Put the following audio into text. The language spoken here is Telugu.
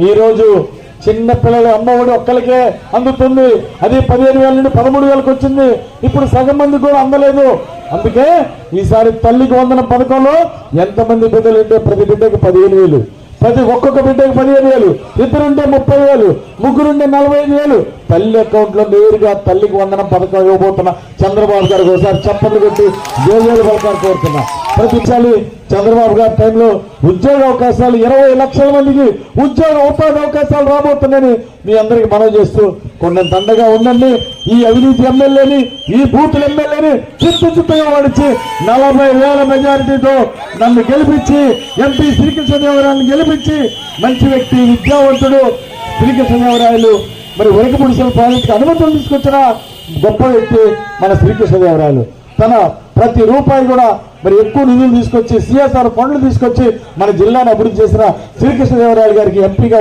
ఈ రోజు చిన్న పిల్లల అమ్మఒడి ఒక్కరికే అందుతుంది. అది 15,000 నుండి 13,000కి వచ్చింది. ఇప్పుడు సగం మంది కూడా అందలేదు. అందుకే ఈసారి తల్లికి వందనం పథకంలో ఎంతమంది బిడ్డలు ఉంటే ప్రతి బిడ్డకి 15,000, ఒక్కొక్క బిడ్డకి 15,000, ఇద్దరుంటే 30,000, ముగ్గురుంటే 45,000 తల్లి అకౌంట్ లో నేరుగా తల్లికి వందనం పథకం ఇవ్వబోతున్నా. చంద్రబాబు గారికి ఒకసారి చప్పట్లు కొట్టి జోజోలు పథకాలు కోరుతున్నా. ప్రతిసారి చంద్రబాబు గారి టైంలో ఉద్యోగ అవకాశాలు 20 లక్షల మందికి ఉపాధి అవకాశాలు రాబోతున్నాయని మీ అందరికి మనవి చేస్తూ కొండంత అండగా ఉండండి. ఈ అవినీతి ఎమ్మెల్యేని, ఈ బూతుల ఎమ్మెల్యేని చిత్తుగా వాడిచి 40,000 మెజారిటీతో నన్ను గెలిపించి ఎంపీ శ్రీకృష్ణదేవరాయలను గెలిపించి మంచి వ్యక్తి, విద్యావంతుడు శ్రీకృష్ణదేవరాయలు మరి ఉరకపుడిసల ప్రాజెక్టుకి అనుమతులు తీసుకొచ్చిన గొప్ప వ్యక్తి మన శ్రీకృష్ణదేవరాయలు. తన ప్రతి రూపాయి కూడా మరి ఎక్కువ నిధులు తీసుకొచ్చి CSR ఫండ్లు తీసుకొచ్చి మన జిల్లాను అభివృద్ధి చేసిన శ్రీకృష్ణదేవరాయలు గారికి ఎంపీగా